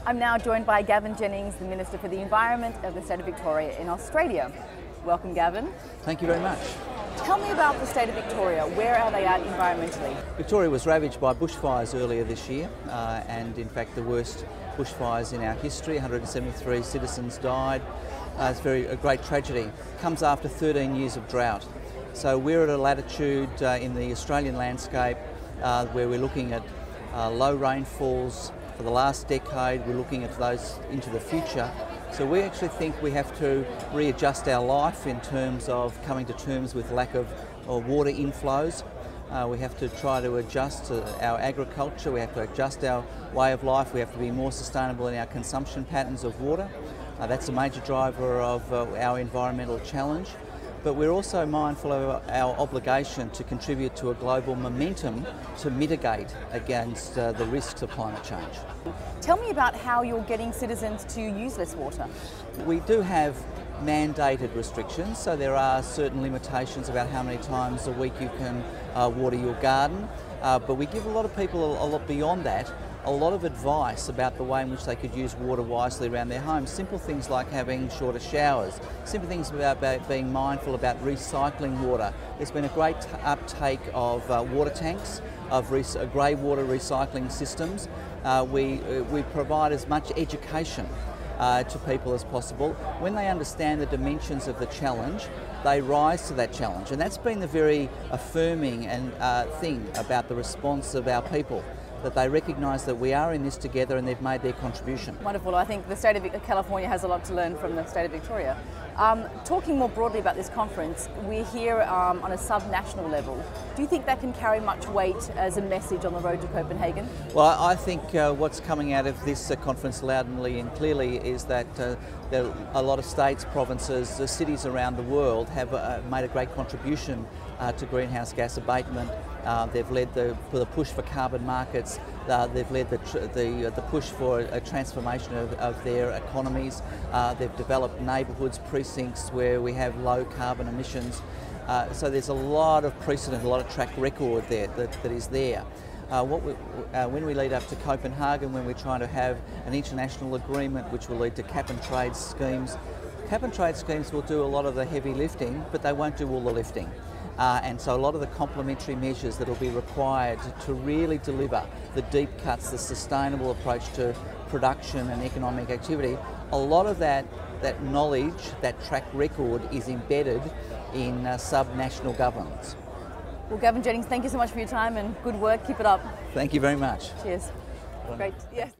I'm now joined by Gavin Jennings, the Minister for the Environment of the State of Victoria in Australia. Welcome, Gavin. Thank you very much. Tell me about the state of Victoria. Where are they at environmentally? Victoria was ravaged by bushfires earlier this year, and in fact the worst bushfires in our history. 173 citizens died. It's a great tragedy. Comes after 13 years of drought. So we're at a latitude in the Australian landscape where we're looking at low rainfalls for the last decade. We're looking at those into the future. So we actually think we have to readjust our life in terms of coming to terms with lack of water inflows. We have to try to adjust our agriculture, we have to adjust our way of life, we have to be more sustainable in our consumption patterns of water. That's a major driver of our environmental challenge. But we're also mindful of our obligation to contribute to a global momentum to mitigate against the risks of climate change. Tell me about how you're getting citizens to use less water. We do have mandated restrictions, so there are certain limitations about how many times a week you can water your garden, but we give a lot of people a lot beyond that. A lot of advice about the way in which they could use water wisely around their homes. Simple things like having shorter showers, simple things about being mindful about recycling water. There's been a great uptake of water tanks, of grey water recycling systems. We provide as much education to people as possible. When they understand the dimensions of the challenge, they rise to that challenge, and that's been the very affirming thing about the response of our people, that they recognise that we are in this together and they've made their contribution. Wonderful. I think the state of California has a lot to learn from the state of Victoria. Talking more broadly about this conference, we're here on a sub-national level. Do you think that can carry much weight as a message on the road to Copenhagen? Well, I think what's coming out of this conference loudly and clearly is that a lot of states, provinces, cities around the world have made a great contribution to greenhouse gas abatement. They've led the push for carbon markets. They've led the push for a transformation of their economies. They've developed neighbourhoods, precincts where we have low carbon emissions. So there's a lot of precedent, a lot of track record there that is there. When we lead up to Copenhagen, when we're trying to have an international agreement which will lead to cap and trade schemes, cap and trade schemes will do a lot of the heavy lifting, but they won't do all the lifting. And so a lot of the complementary measures that will be required to really deliver the deep cuts, the sustainable approach to production and economic activity, a lot of that knowledge, that track record is embedded in sub-national governments. Well, Gavin Jennings, thank you so much for your time and good work. Keep it up. Thank you very much. Cheers. Great. Yes.